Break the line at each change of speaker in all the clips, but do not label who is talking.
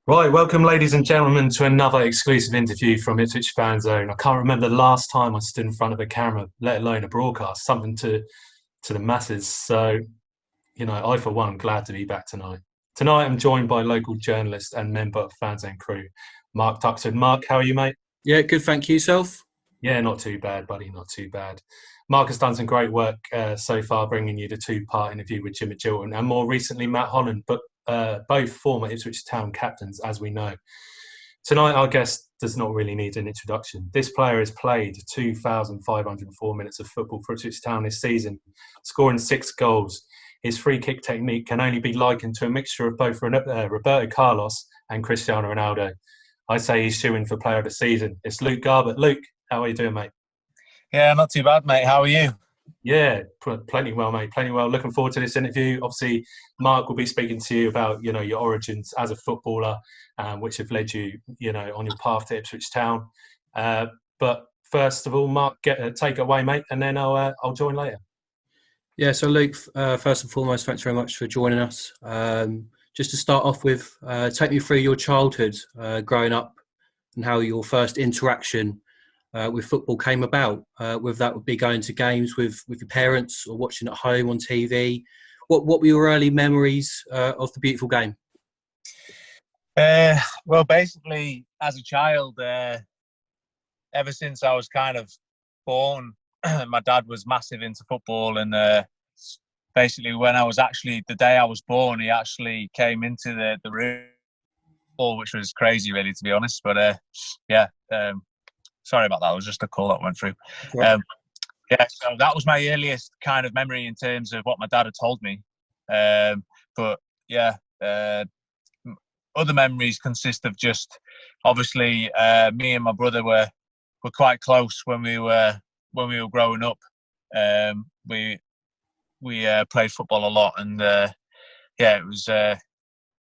Right, welcome, ladies and gentlemen, to another exclusive interview from IpswichFanzone. I can't remember the last time I stood in front of a camera, let alone a broadcast, something to the masses. So, I, for one, am glad to be back tonight. Tonight, I'm joined by local journalist and member of Fanzone crew, Mark Tuxford. Mark, how are you, mate?
Yeah, good. Thank you, yourself.
Yeah, not too bad, buddy, not too bad. Mark has done some great work so far, bringing you the two-part interview with Jim Chilton and more recently Matt Holland, but both former Ipswich Town captains, as we know. Tonight, our guest does not really need an introduction. This player has played 2,504 minutes of football for Ipswich Town this season, scoring 6 goals. His free kick technique can only be likened to a mixture of both Roberto Carlos and Cristiano Ronaldo. I say he's shooing for player of the season. It's Luke Garbutt. Luke, how are you doing, mate?
Yeah, not too bad, mate. How are you?
Yeah, plenty well, mate. Plenty well. Looking forward to this interview. Obviously, Mark will be speaking to you about, your origins as a footballer, which have led you, on your path to Ipswich Town. But first of all, Mark, take it away, mate, and then I'll join later.
Yeah, so Luke, first and foremost, thanks very much for joining us. Just to start off with, take me through your childhood, growing up, and how your first interaction with football came about. Whether that would be going to games with your parents or watching at home on TV. What were your early memories of the beautiful game?
Well, basically, as a child, ever since I was kind of born, my dad was massive into football, and basically, when I was actually the day I was born, he actually came into the room, which was crazy, really, to be honest. But sorry about that. It was just a call that went through. So that was my earliest kind of memory in terms of what my dad had told me. Other memories consist of just, obviously, me and my brother were quite close when we were growing up. We played football a lot, and it was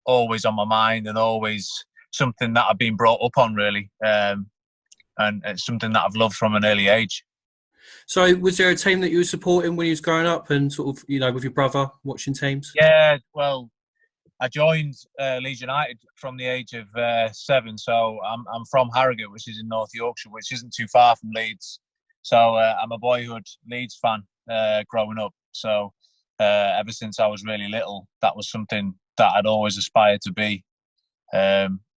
always on my mind and always something that I've been brought up on, really. And it's something that I've loved from an early age.
So was there a team that you were supporting when you was growing up and sort of, with your brother watching teams?
Yeah, well, I joined Leeds United from the age of 7. So I'm from Harrogate, which is in North Yorkshire, which isn't too far from Leeds. So I'm a boyhood Leeds fan growing up. So ever since I was really little, that was something that I'd always aspired to be.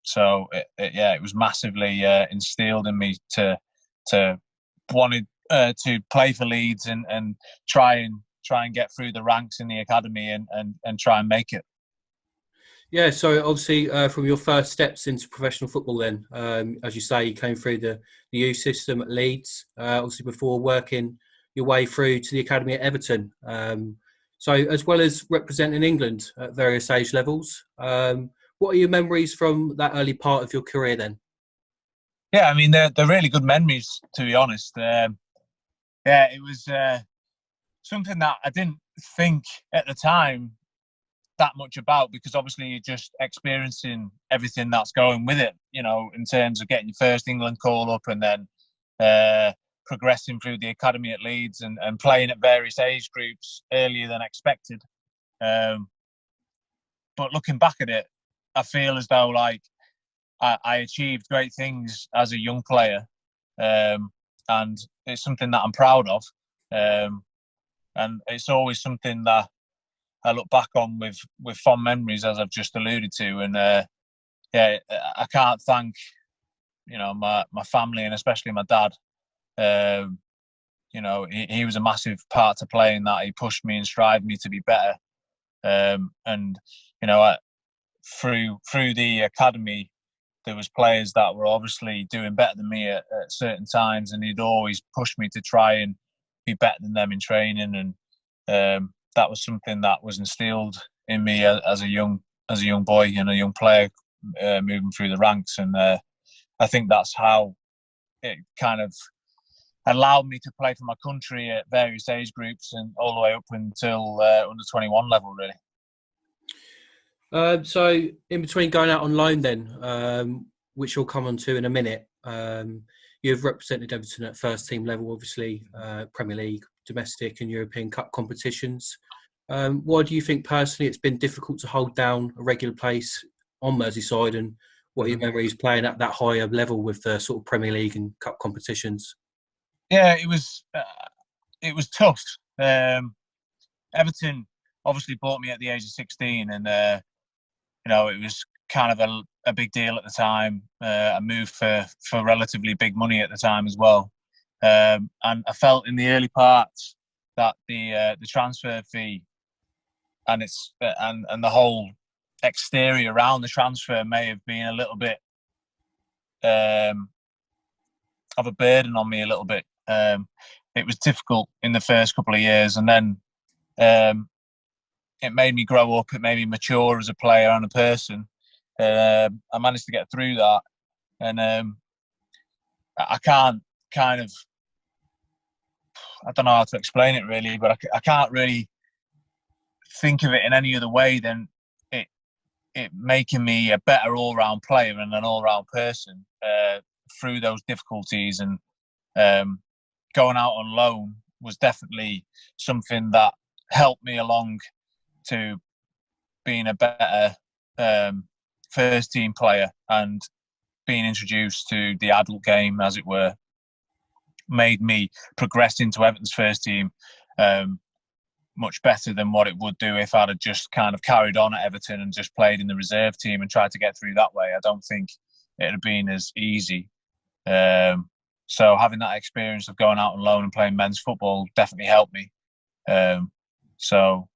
So it was massively instilled in me to wanted to play for Leeds and try and get through the ranks in the academy and try and make it.
Yeah, so obviously from your first steps into professional football then, as you say, you came through the youth system at Leeds, obviously before working your way through to the academy at Everton. So as well as representing England at various age levels, what are your memories from that early part of your career then?
Yeah, I mean, they're really good memories, to be honest. It was something that I didn't think at the time that much about, because obviously you're just experiencing everything that's going with it, in terms of getting your first England call up and then progressing through the academy at Leeds and playing at various age groups earlier than expected. But looking back at it, I feel as though I achieved great things as a young player, and it's something that I'm proud of, and it's always something that I look back on with fond memories, as I've just alluded to. And I can't thank my family, and especially my dad. He was a massive part to play in that. He pushed me and strived me to be better, and through the academy, there was players that were obviously doing better than me at certain times, and he'd always push me to try and be better than them in training. And that was something that was instilled in me as a young boy and a young player, moving through the ranks. And I think that's how it kind of allowed me to play for my country at various age groups and all the way up until under 21 level, really.
So in between going out on loan then, which we'll come on to in a minute, you've represented Everton at first team level, obviously, Premier League, domestic and European Cup competitions. Why do you think personally it's been difficult to hold down a regular place on Merseyside, and what are your memories playing at that higher level with the sort of Premier League and cup competitions?
Yeah, it was tough. Everton obviously bought me at the age of 16, and it was kind of a big deal at the time. I moved for relatively big money at the time as well, and I felt in the early parts that the transfer fee and the whole exterior around the transfer may have been a little bit of a burden on me a little bit. It was difficult in the first couple of years, and then it made me grow up. It made me mature as a player and a person. I managed to get through that, and I can't kind of, I don't know how to explain it really, but I can't really think of it in any other way than it making me a better all-round player and an all-round person through those difficulties. And going out on loan was definitely something that helped me along to being a better first team player, and being introduced to the adult game, as it were, made me progress into Everton's first team much better than what it would do if I'd have just kind of carried on at Everton and just played in the reserve team and tried to get through that way. I don't think it'd have been as easy. So having that experience of going out on loan and playing men's football definitely helped me. So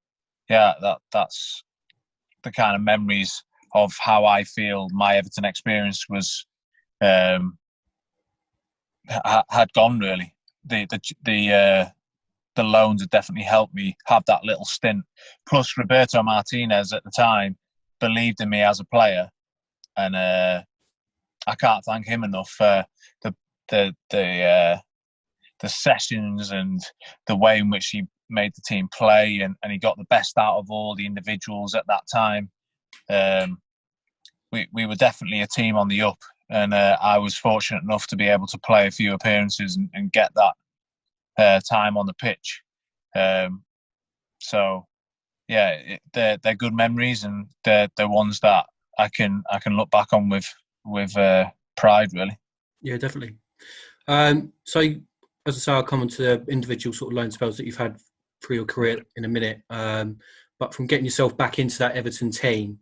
yeah, that's the kind of memories of how I feel my Everton experience was had gone really. The loans had definitely helped me have that little stint. Plus, Roberto Martinez at the time believed in me as a player, and I can't thank him enough for the sessions and the way in which he made the team play, and he got the best out of all the individuals at that time. We were definitely a team on the up, and I was fortunate enough to be able to play a few appearances and get that time on the pitch. So yeah, they're good memories, and they're ones that I can look back on with pride, really.
Yeah, definitely. So as I say, I'll come on to the individual sort of loan spells that you've had through your career in a minute. But from getting yourself back into that Everton team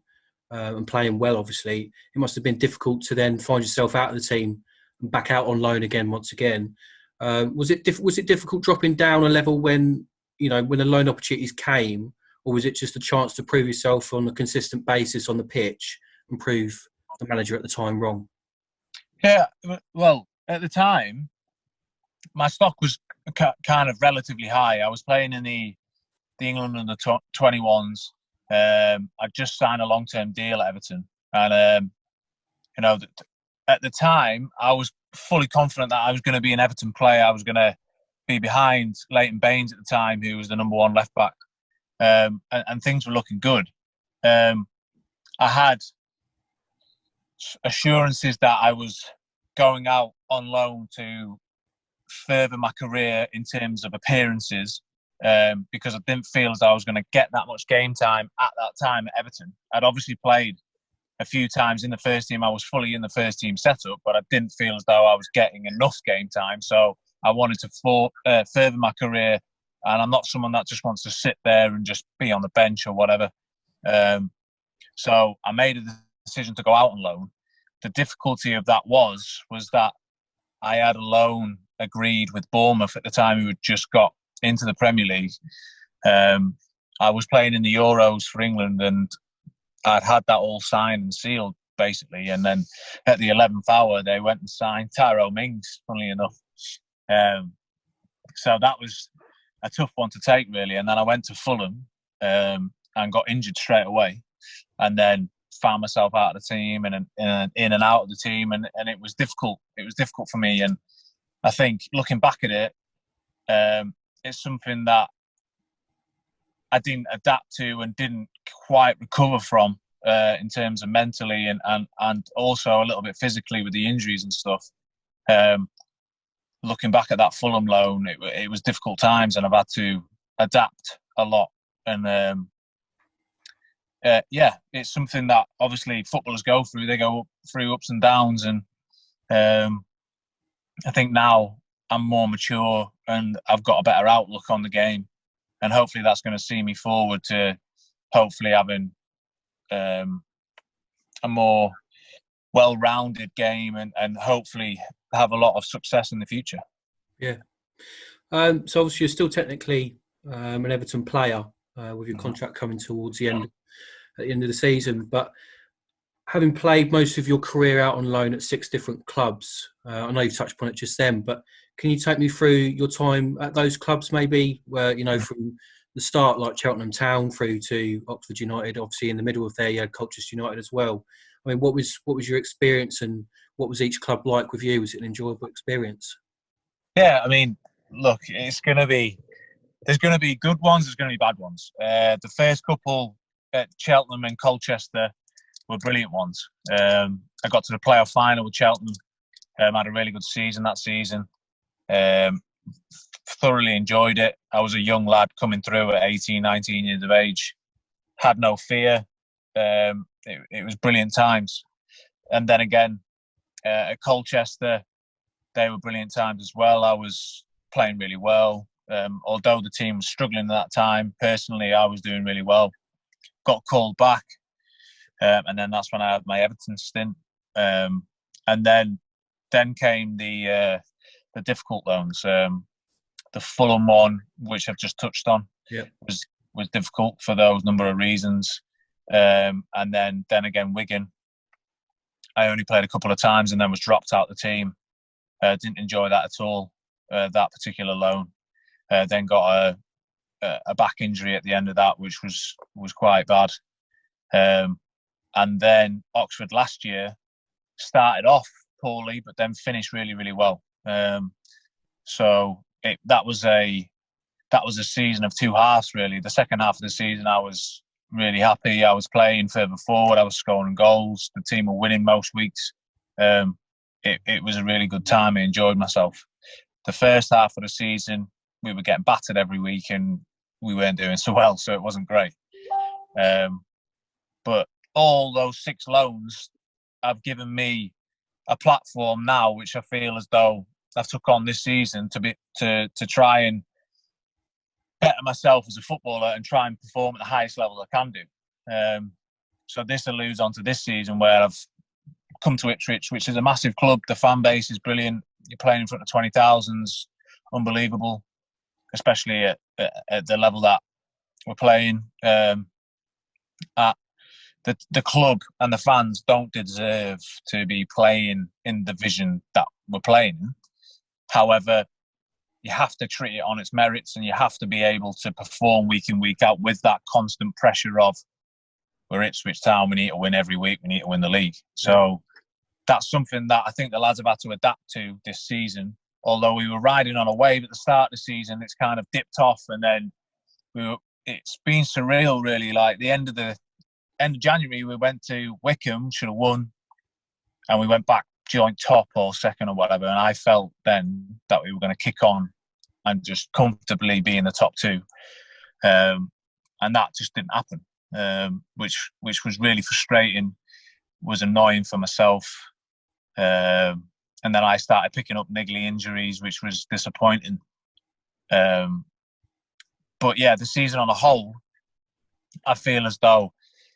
and playing well, obviously, it must have been difficult to then find yourself out of the team and back out on loan again once again. Was it difficult dropping down a level when the loan opportunities came, or was it just a chance to prove yourself on a consistent basis on the pitch and prove the manager at the time wrong?
Yeah, well, at the time, my stock was kind of relatively high. I was playing in the England under 21s. I'd just signed a long-term deal at Everton, and at the time, I was fully confident that I was going to be an Everton player. I was going to be behind Leighton Baines at the time, who was the number one left back, and things were looking good. I had assurances that I was going out on loan to further my career in terms of appearances, because I didn't feel as though I was going to get that much game time at that time at Everton. I'd obviously played a few times in the first team. I was fully in the first team setup, but I didn't feel as though I was getting enough game time. So I wanted to further my career, and I'm not someone that just wants to sit there and just be on the bench or whatever. So I made a decision to go out on loan. The difficulty of that was that I had a loan agreed with Bournemouth at the time, who had just got into the Premier League. I was playing in the Euros for England, and I'd had that all signed and sealed, basically. And then at the 11th hour, they went and signed Tyrone Mings, funnily enough. So that was a tough one to take, really. And then I went to Fulham and got injured straight away, and then found myself out of the team and in and out of the team, and it was difficult. It was difficult for me, and I think looking back at it, it's something that I didn't adapt to and didn't quite recover from in terms of mentally and also a little bit physically with the injuries and stuff. Looking back at that Fulham loan, it was difficult times, and I've had to adapt a lot. And yeah, it's something that obviously footballers go through. They go through ups and downs, and I think now I'm more mature and I've got a better outlook on the game, and hopefully that's going to see me forward to hopefully having a more well-rounded game and hopefully have a lot of success in the future.
Yeah. So obviously you're still technically an Everton player with your contract coming towards the end at the end of the season, but having played most of your career out on loan at 6 different clubs, I know you've touched upon it just then, but can you take me through your time at those clubs, maybe, where, you know, from the start, like Cheltenham Town, through to Oxford United, obviously in the middle of there, you had Colchester United as well. I mean, what was your experience, and what was each club like with you? Was it an enjoyable experience?
Yeah, I mean, look, there's going to be good ones, there's going to be bad ones. The first couple at Cheltenham and Colchester were brilliant ones. I got to the playoff final with Cheltenham. Had a really good season that season. Thoroughly enjoyed it. I was a young lad coming through at 18, 19 years of age. Had no fear. It was brilliant times. And then again, at Colchester, they were brilliant times as well. I was playing really well. Although the team was struggling at that time, personally, I was doing really well. Got called back. And then that's when I had my Everton stint. And then came the difficult loans. The Fulham one, which I've just touched on, was difficult for those number of reasons. And then again, Wigan, I only played a couple of times and then was dropped out of the team. Didn't enjoy that at all, that particular loan. Then got a back injury at the end of that, which was quite bad. And then Oxford last year started off poorly, but then finished really, really well. So that was a season of two halves, really. The second half of the season, I was really happy. I was playing further forward. I was scoring goals. The team were winning most weeks. It was a really good time. I enjoyed myself. The first half of the season, we were getting battered every week and we weren't doing so well, so it wasn't great. But all those 6 loans have given me a platform now, which I feel as though I've took on this season to try and better myself as a footballer and try and perform at the highest level I can do. So this alludes on to this season where I've come to Ipswich, which is a massive club. The fan base is brilliant. You're playing in front of 20,000's unbelievable, especially at the level that we're playing at. The club and the fans don't deserve to be playing in the division that we're playing in. However, you have to treat it on its merits and you have to be able to perform week in, week out with that constant pressure of, we're Ipswich Town, we need to win every week, we need to win the league. So that's something that I think the lads have had to adapt to this season. Although we were riding on a wave at the start of the season, it's kind of dipped off, and then it's been surreal, really. Like the end of January, we went to Wycombe, should have won, and we went back joint top or second or whatever. And I felt then that we were going to kick on and just comfortably be in the top 2, and that just didn't happen, which was really frustrating, was annoying for myself. And then I started picking up niggly injuries, which was disappointing. But yeah, the season on a whole, I feel as though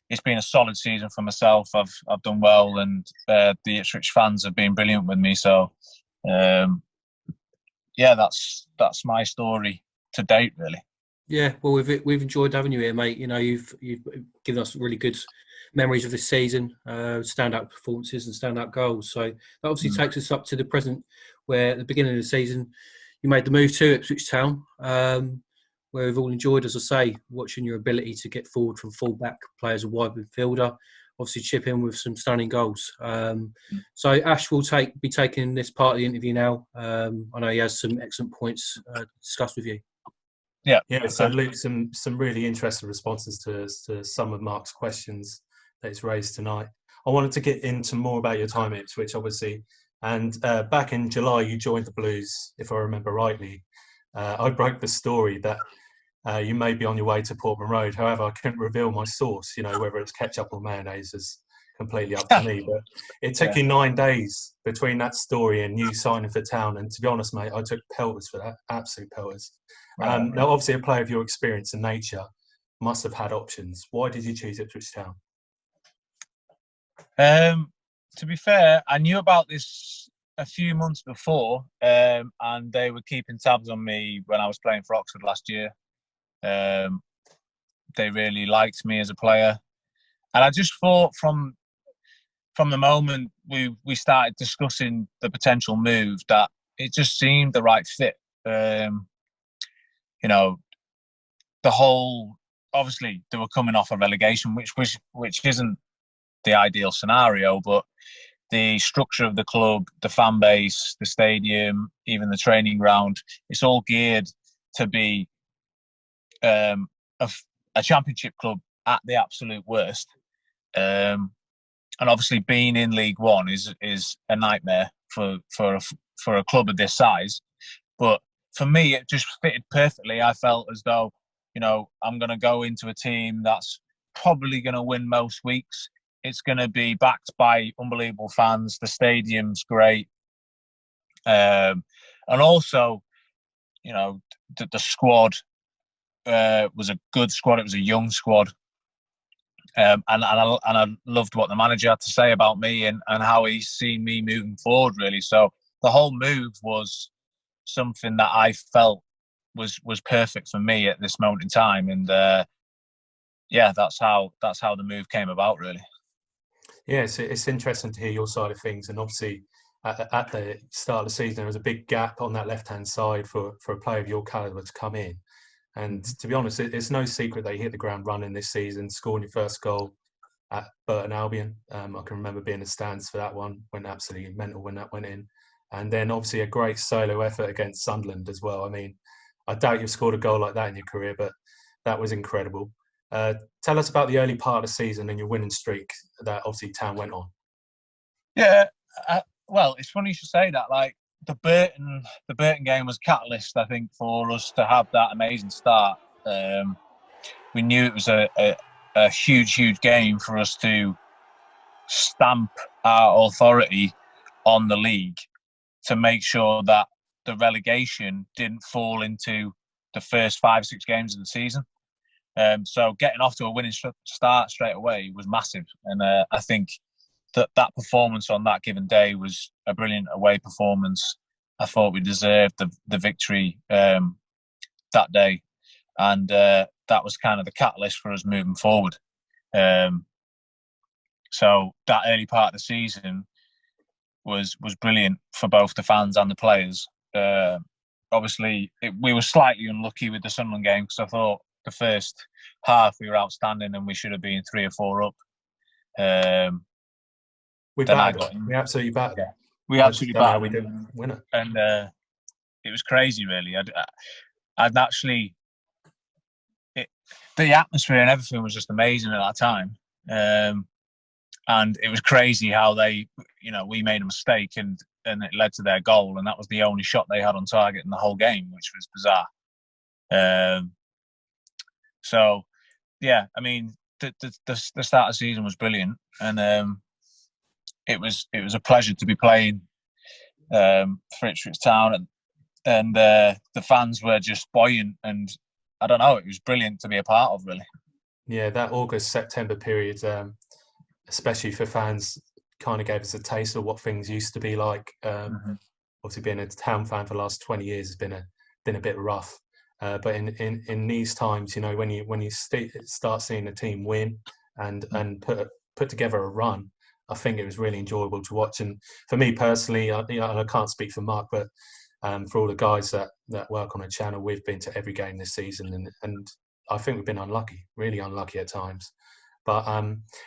it's been a solid season for myself. I've done well, and the Ipswich fans have been brilliant with me. So, yeah, that's my story to date, really.
Yeah, well, we've enjoyed having you here, mate. You know, you've given us really good memories of this season, standout performances and standout goals. So that obviously takes us up to the present, where at the beginning of the season you made the move to Ipswich Town, where we've all enjoyed, as I say, watching your ability to get forward from full-back, play as a wide midfielder, obviously chip in with some stunning goals. So Ash will be taking this part of the interview now. I know he has some excellent points to discuss with you.
Yeah. So Luke, some really interesting responses to some of Mark's questions that he's raised tonight. I wanted to get into more about your time at Ipswich, obviously. And back in July, you joined the Blues, if I remember rightly. I broke the story that you may be on your way to Portman Road. However, I couldn't reveal my source, whether it's ketchup or mayonnaise is completely up to me. But it took you 9 days between that story and you signing for Town. And to be honest, mate, I took pelters for that, absolute pelters. Now, obviously, a player of your experience and nature must have had options. Why did you choose Ipswich Town?
To be fair, I knew about this a few months before, and they were keeping tabs on me when I was playing for Oxford last year. They really liked me as a player, and I just thought from the moment we started discussing the potential move that it just seemed the right fit. The whole, obviously they were coming off a relegation, which isn't the ideal scenario, but the structure of the club, the fan base, the stadium, even the training ground, it's all geared to be a championship club at the absolute worst. And obviously being in League One is a nightmare for a club of this size. But for me, it just fitted perfectly. I felt as though, I'm going to go into a team that's probably going to win most weeks. It's going to be backed by unbelievable fans. The stadium's great. And also, the squad was a good squad. It was a young squad. And I loved what the manager had to say about me and how he's seen me moving forward, really. So the whole move was something that I felt was perfect for me at this moment in time. And that's how the move came about, really.
Yeah, it's interesting to hear your side of things. And obviously, at the start of the season, there was a big gap on that left-hand side for a player of your calibre to come in. And to be honest, it's no secret that you hit the ground running this season, scoring your first goal at Burton Albion. I can remember being in the stands for that one, went absolutely mental when that went in. And then obviously a great solo effort against Sunderland as well. I mean, I doubt you've scored a goal like that in your career, but that was incredible. Tell us about the early part of the season and your winning streak that obviously Town went on.
Yeah, well, it's funny you should say that. Like the Burton game was a catalyst, I think, for us to have that amazing start. We knew it was a huge game for us to stamp our authority on the league to make sure that the relegation didn't fall into the first 5-6 games of the season. So getting off to a winning start straight away was massive. And I think that performance on that given day was a brilliant away performance. I thought we deserved the victory that day. And that was kind of the catalyst for us moving forward. So that early part of the season was brilliant for both the fans and the players. Obviously, we were slightly unlucky with the Sunderland game because I thought the first half we were outstanding and we should have been 3 or 4 up.
We absolutely battered.
Yeah, we absolutely battered.
We didn't win it,
and it was crazy, really. I'd actually, the atmosphere and everything was just amazing at that time. And it was crazy how we made a mistake and it led to their goal, and that was the only shot they had on target in the whole game, which was bizarre. So, yeah, I mean, the start of the season was brilliant, and it was a pleasure to be playing for Ipswich Town, and the fans were just buoyant, and I don't know, it was brilliant to be a part of, really.
Yeah, that August-September period, especially for fans, kind of gave us a taste of what things used to be like. Obviously, being a Town fan for the last 20 years has been a bit rough. But in these times, when you start seeing a team win and put together a run, I think it was really enjoyable to watch. And for me personally, I can't speak for Mark, but for all the guys that work on the channel, we've been to every game this season, and I think we've been unlucky, really unlucky at times. But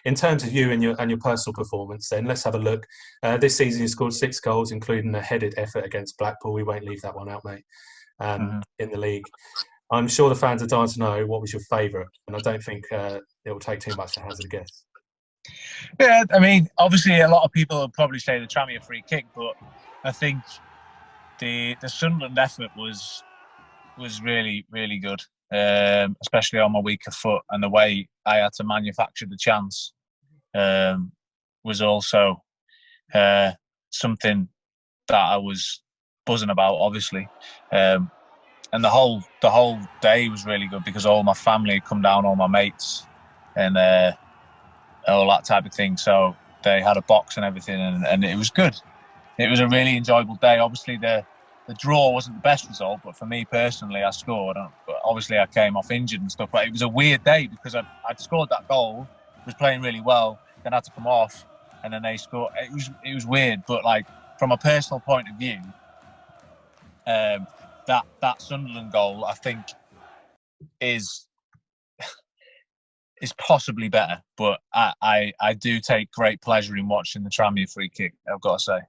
in terms of you and your personal performance, then let's have a look. This season, you scored 6 goals, including a headed effort against Blackpool. We won't leave that one out, mate. In the league, I'm sure the fans are dying to know what was your favourite, and I don't think it will take too much to hazard a guess.
Yeah, I mean, obviously, a lot of people will probably say the Tranmere free kick, but I think the Sunderland effort was really, really good. especially on my weaker foot, and the way I had to manufacture the chance was also something that I was buzzing about, obviously. And the whole day was really good because all my family had come down, all my mates, and all that type of thing. So they had a box and everything, and it was good. It was a really enjoyable day. Obviously, the draw wasn't the best result, but for me personally, I scored. But obviously, I came off injured and stuff. But it was a weird day because I'd scored that goal, was playing really well, then had to come off, and then they scored. It was weird, but like from a personal point of view, that Sunderland goal, I think, is possibly better. But I do take great pleasure in watching the Tranmere free kick, I've got to say.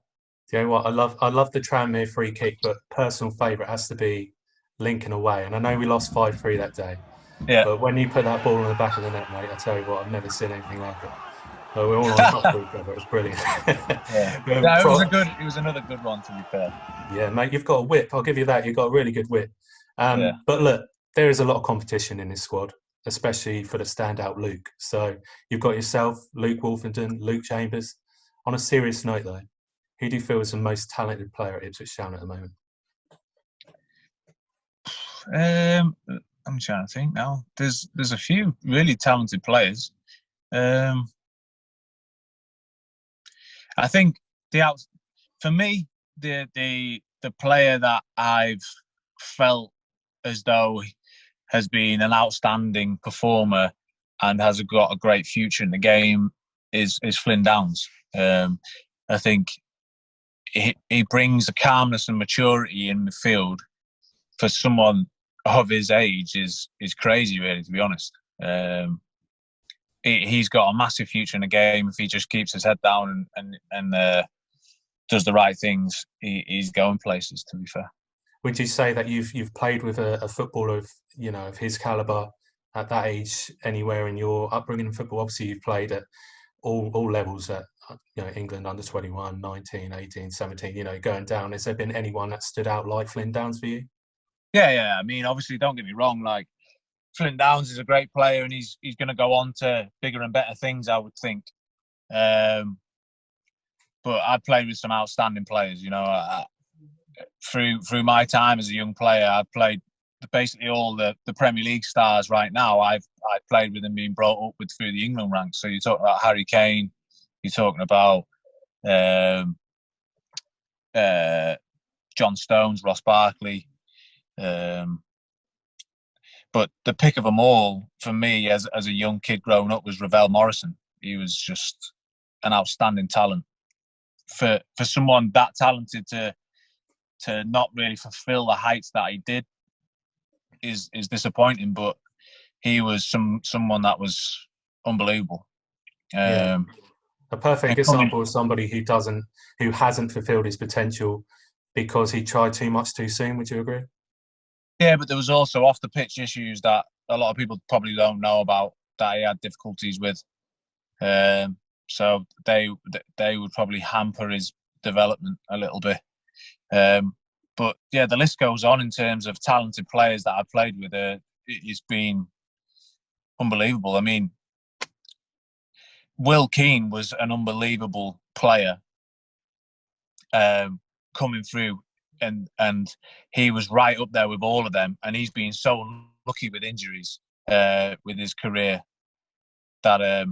Do you know what? I love the Tranmere free kick, but personal favourite has to be Lincoln away. And I know we lost 5-3 that day.
Yeah.
But when you put that ball in the back of the net, mate, I tell you what, I've never seen anything like it. So we're all on top of each other. It was brilliant.
Yeah. It was another good one, to be fair.
Yeah, mate, you've got a whip. I'll give you that. You've got a really good whip.
Yeah.
But look, there is a lot of competition in this squad, especially for the standout Luke. So you've got yourself, Luke Wolfenden, Luke Chambers. On a serious note, though, who do you feel is the most talented player at Ipswich Town at the moment?
I'm trying to think now. There's a few really talented players. I think for me, the player that I've felt as though has been an outstanding performer and has got a great future in the game is Flynn Downs. I think he brings a calmness and maturity in the field for someone of his age is crazy, really, to be honest. He's got a massive future in the game if he just keeps his head down and does the right things. He's going places, to be fair.
Would you say that you've played with a footballer of his calibre at that age anywhere in your upbringing in football? Obviously, you've played at all levels at England under 21, 19, 18, 17. Going down. Has there been anyone that stood out like Flynn Downs for you?
Yeah. I mean, obviously, don't get me wrong. Like Flynn Downs is a great player, and he's going to go on to bigger and better things, I would think. But I played with some outstanding players. Through my time as a young player, I've played basically all the Premier League stars right now. I've played with and been brought up with through the England ranks. So you're talking about Harry Kane, you're talking about John Stones, Ross Barkley. But the pick of them all for me as a young kid growing up was Ravel Morrison. He was just an outstanding talent. For someone that talented to not really fulfill the heights that he did is disappointing, but he was someone that was unbelievable.
A perfect example of somebody who hasn't fulfilled his potential because he tried too much too soon. Would you agree?
Yeah, but there was also off the pitch issues that a lot of people probably don't know about that he had difficulties with. So they would probably hamper his development a little bit. But yeah, the list goes on in terms of talented players that I've played with. It's been unbelievable. I mean, Will Keane was an unbelievable player coming through, and he was right up there with all of them. And he's been so lucky with injuries with his career that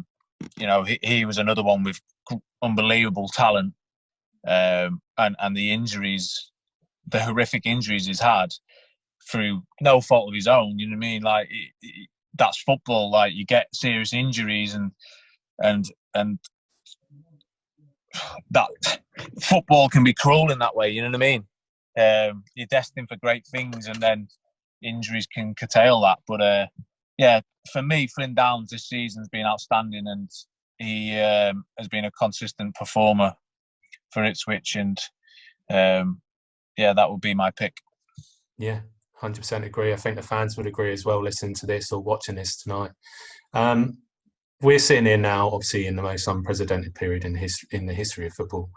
he was another one with unbelievable talent, and the injuries, the horrific injuries he's had through no fault of his own. You know what I mean? Like that's football. Like you get serious injuries and that football can be cruel in that way. You know what I mean? You're destined for great things, and then injuries can curtail that. But for me, Flynn Downs this season's been outstanding, and he has been a consistent performer for Ipswich, and that would be my pick. Yeah,
100% agree. I think the fans would agree as well, listening to this or watching this tonight. We're sitting here now, obviously, in the most unprecedented period in the history of football.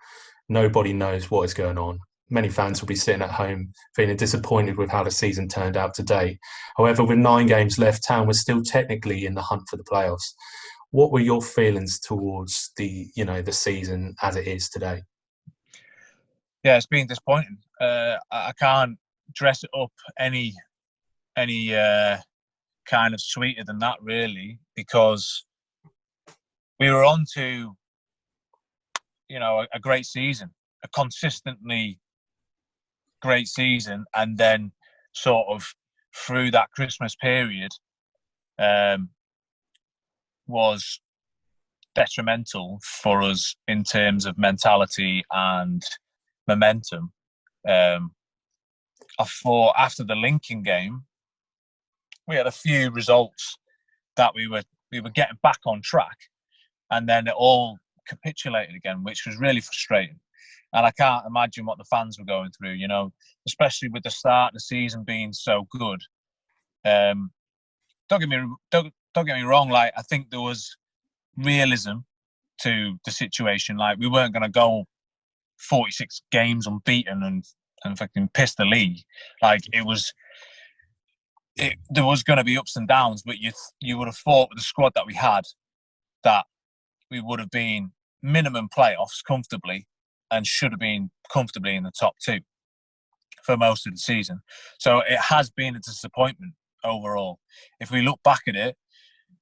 Nobody knows what is going on. many fans will be sitting at home feeling disappointed with how the season turned out today. However, with 9 games left, Town was still technically in the hunt for the playoffs. What were your feelings towards the season as it is today?
Yeah, it's been disappointing. I can't dress it up any kind of sweeter than that, really, because we were on to a great season, a consistently great season, and then sort of through that Christmas period was detrimental for us in terms of mentality and momentum. I thought after the Lincoln game, we had a few results that we were getting back on track, and then it all capitulated again, which was really frustrating. And I can't imagine what the fans were going through, especially with the start of the season being so good. Don't get me wrong. Like, I think there was realism to the situation. Like, we weren't going to go 46 games unbeaten and fucking piss the league. Like, there was going to be ups and downs, but you would have thought with the squad that we had that we would have been minimum playoffs comfortably and should have been comfortably in the top 2 for most of the season. So it has been a disappointment overall. If we look back at it,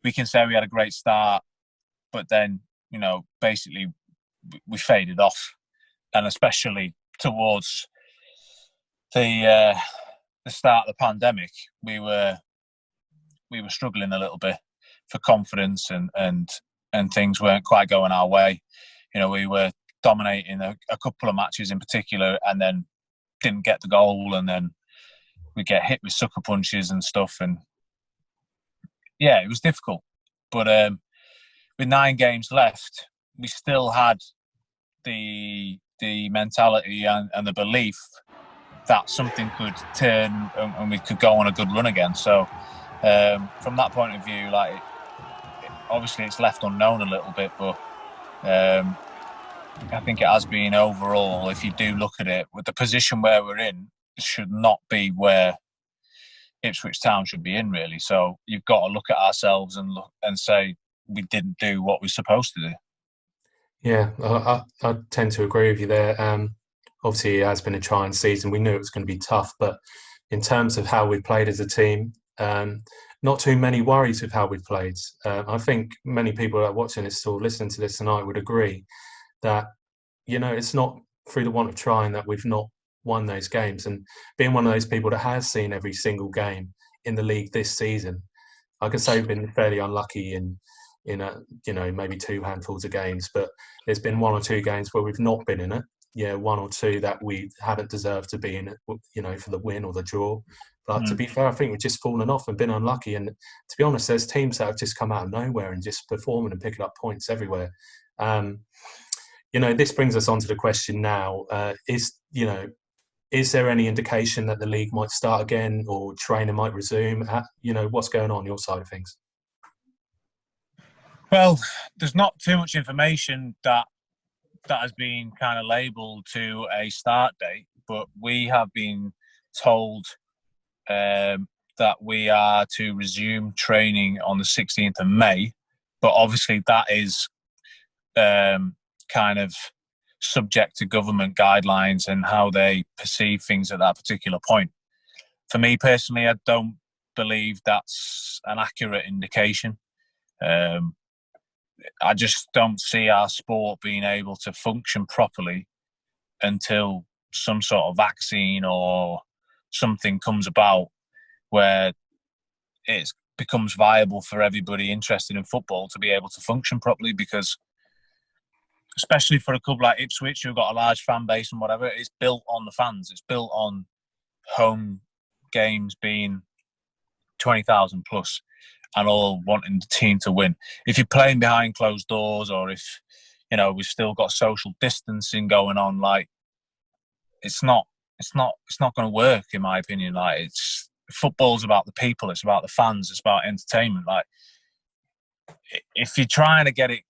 we can say we had a great start, but then, basically we faded off. And especially towards the start of the pandemic, we were struggling a little bit for confidence, and things weren't quite going our way. We were dominating a couple of matches in particular, and then didn't get the goal, and then we get hit with sucker punches and stuff, and yeah, it was difficult. But with 9 games left, we still had the mentality and the belief that something could turn and we could go on a good run again. So from that point of view, like, obviously it's left unknown a little bit, but I think it has been overall, if you do look at it, with the position where we're in, it should not be where Ipswich Town should be in, really. So you've got to look at ourselves and say we didn't do what we're supposed to do.
Yeah, I tend to agree with you there. Obviously, it has been a trying season. We knew it was going to be tough, but in terms of how we played as a team, not too many worries with how we played. I think many people that are watching this or listening to this tonight would agree that, it's not through the want of trying that we've not won those games. And being one of those people that has seen every single game in the league this season, I could say we've been fairly unlucky in maybe 2 handfuls of games, but there's been 1 or 2 games where we've not been in it. Yeah, 1 or 2 that we haven't deserved to be in it, for the win or the draw. But to be fair, I think we've just fallen off and been unlucky. And to be honest, there's teams that have just come out of nowhere and just performing and picking up points everywhere. This brings us on to the question now: is there any indication that the league might start again or training might resume? What's going on your side of things?
Well, there's not too much information that has been kind of labelled to a start date, but we have been told that we are to resume training on the 16th of May, but obviously that is kind of subject to government guidelines and how they perceive things at that particular point. For me personally, I don't believe that's an accurate indication. I just don't see our sport being able to function properly until some sort of vaccine or something comes about where it becomes viable for everybody interested in football to be able to function properly, because especially for a club like Ipswich, who've got a large fan base and whatever, it's built on the fans. It's built on home games being 20,000 plus and all wanting the team to win. If you're playing behind closed doors, or if, we've still got social distancing going on, like, it's not going to work, in my opinion. Like, football's about the people, it's about the fans, it's about entertainment. Like, if you're trying to get it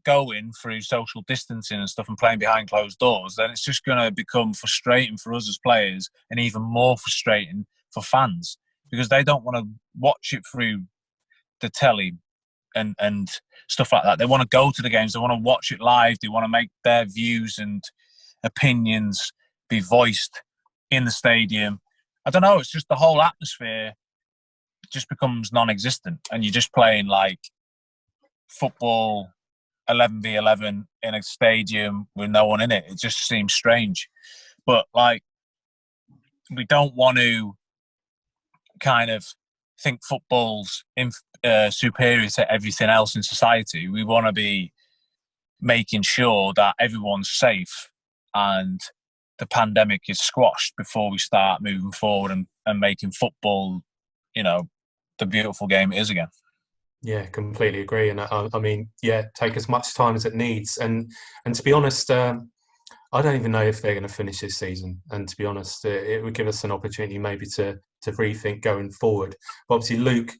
going through social distancing and stuff and playing behind closed doors, then it's just going to become frustrating for us as players and even more frustrating for fans because they don't want to watch it through the telly and stuff like that. They want to go to the games. They want to watch it live. They want to make their views and opinions be voiced in the stadium. I don't know. It's just the whole atmosphere just becomes non-existent, and you're just playing like football 11v11 in a stadium with no one in it. It just seems strange. But like, we don't want to kind of think football's superior to everything else in society. We want to be making sure that everyone's safe and the pandemic is squashed before we start moving forward and making football, you know, the beautiful game it is again.
Yeah, completely agree. And I mean, yeah, take as much time as it needs. And to be honest, I don't even know if they're going to finish this season. And to be honest, it would give us an opportunity maybe to rethink going forward. But obviously, Luke,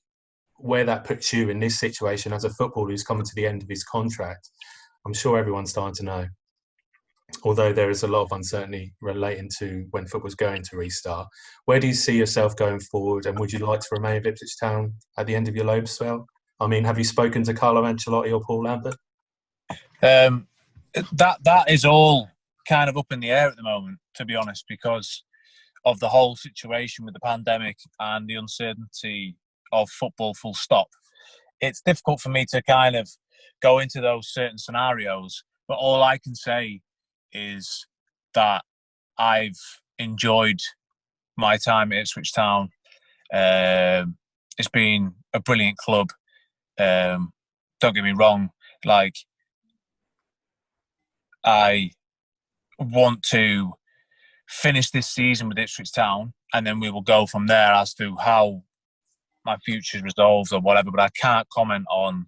where that puts you in this situation as a footballer who's coming to the end of his contract, I'm sure everyone's starting to know. Although there is a lot of uncertainty relating to when football's going to restart. Where do you see yourself going forward? And would you like to remain with Ipswich Town at the end of your loan spell? I mean, have you spoken to Carlo Ancelotti or Paul Lambert?
That is all kind of up in the air at the moment, to be honest, because of the whole situation with the pandemic and the uncertainty of football full stop. It's difficult for me to kind of go into those certain scenarios, but all I can say is that I've enjoyed my time at Ipswich Town. It's been a brilliant club. Don't get me wrong, like, I want to finish this season with Ipswich Town and then we will go from there as to how my future is resolved or whatever, but I can't comment on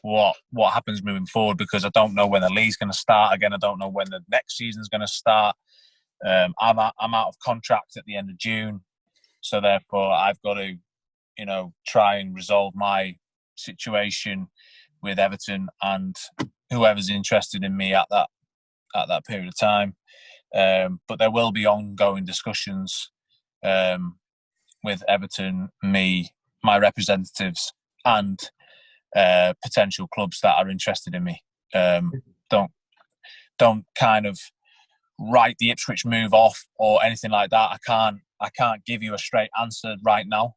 what happens moving forward because I don't know when the league's going to start again. I don't know when the next season's going to start. I'm out of contract at the end of June, so therefore I've got to, you know, try and resolve my situation with Everton and whoever's interested in me at that period of time. But there will be ongoing discussions with Everton, me, my representatives, and potential clubs that are interested in me. Don't kind of write the Ipswich move off or anything like that. I can't give you a straight answer right now.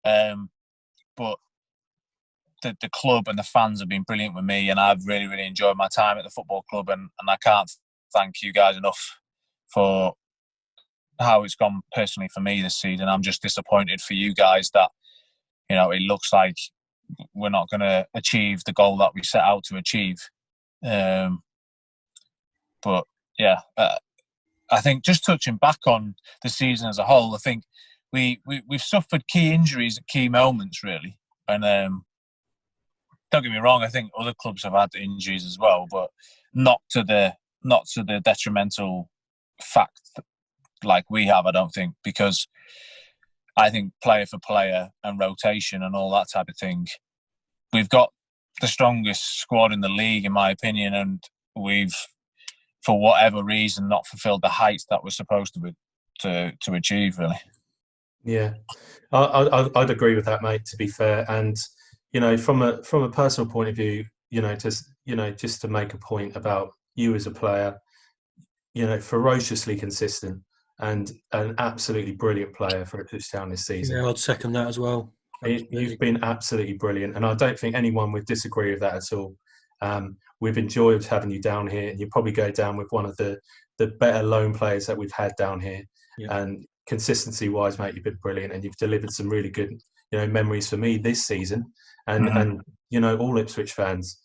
But the club and the fans have been brilliant with me, and I've really, really enjoyed my time at the football club, and I can't thank you guys enough for how it's gone personally for me this season. I'm just disappointed for you guys that, you know, it looks like we're not going to achieve the goal that we set out to achieve. But yeah, I think just touching back on the season as a whole, I think we've suffered key injuries at key moments, really. And don't get me wrong, I think other clubs have had injuries as well, but not to the detrimental fact like we have, I don't think, because I think player for player and rotation and all that type of thing, we've got the strongest squad in the league, in my opinion, and we've, for whatever reason, not fulfilled the heights that we're supposed to achieve, really.
Yeah, I'd agree with that, mate, to be fair. And, you know, from a personal point of view, just to make a point about you as a player, you know, ferociously consistent and an absolutely brilliant player for Ipswich Town this season.
Yeah, I'd second that as well.
You've been absolutely brilliant, and I don't think anyone would disagree with that at all. We've enjoyed having you down here, and you probably go down with one of the better loan players that we've had down here.
Yeah.
And consistency-wise, mate, you've been brilliant, and you've delivered some really good, you know, memories for me this season, and you know, all Ipswich fans.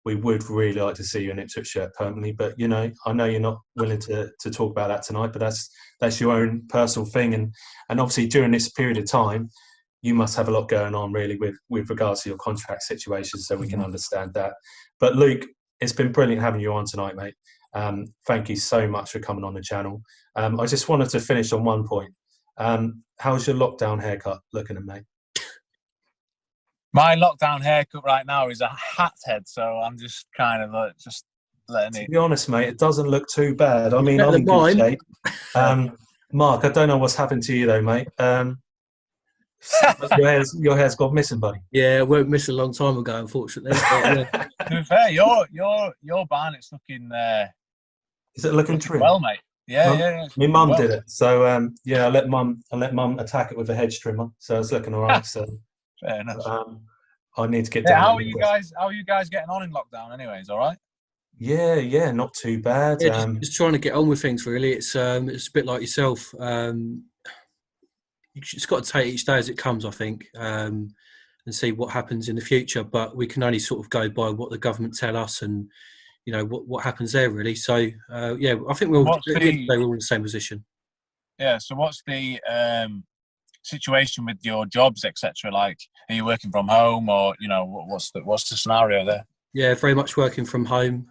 We would really like to see you in Ipswich shirt permanently, but, you know, I know you're not willing to talk about that tonight, but that's your own personal thing, and obviously during this period of time, you must have a lot going on, really, with regards to your contract situation, so we can understand that. But Luke, it's been brilliant having you on tonight, mate. Thank you so much for coming on the channel. I just wanted to finish on one point. How's your lockdown haircut looking, mate?
My lockdown haircut right now is a hat head, so I'm just kind of just letting it.
To be honest, mate, it doesn't look too bad. I mean,
better
I'm in
than
good
mine.
shape. Mark, I don't know what's happened to you though, mate. Your hair's gone missing, buddy.
Yeah, it won't miss a long time ago, unfortunately. But, yeah.
To be fair, your barnet's looking.
Is it looking trim?
Well, mate. Yeah.
My mum did it, so I let mum attack it with a hedge trimmer, so it's looking all right. So
fair enough.
I need to get down.
How are you guys getting on in lockdown? Anyways, all right.
Yeah, not too bad.
Yeah, just trying to get on with things. Really, it's a bit like yourself. You just got to take each day as it comes, I think, and see what happens in the future. But we can only sort of go by what the government tell us, and what happens there, really. So I think we're all in the same position. Yeah.
So what's the situation with your jobs, etc.? Like, are you working from home, or what's the scenario there?
Yeah, very much working from home.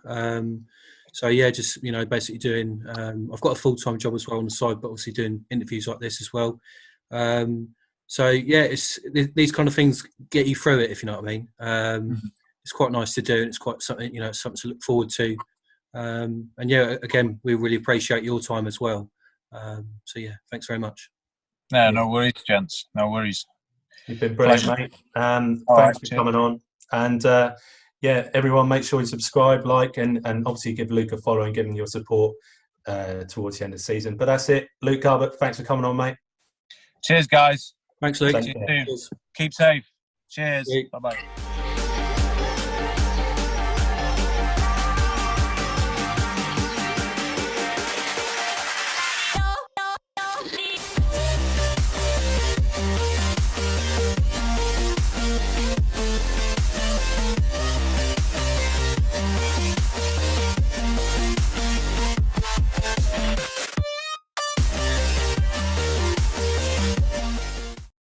So yeah, just basically doing. I've got a full-time job as well on the side, but obviously doing interviews like this as well. So yeah, it's these kind of things get you through it, if you know what I mean. It's quite nice to do, and it's quite something something to look forward to. And yeah, again, we really appreciate your time as well. So yeah, thanks very much.
No worries, gents. No worries.
You've been brilliant, mate. Thanks for coming on. And everyone, make sure you subscribe, like, and obviously give Luke a follow and give him your support towards the end of the season. But that's it. Luke Garbutt, thanks for coming on, mate.
Cheers, guys.
Thanks, Luke.
Keep safe. Cheers. Bye-bye.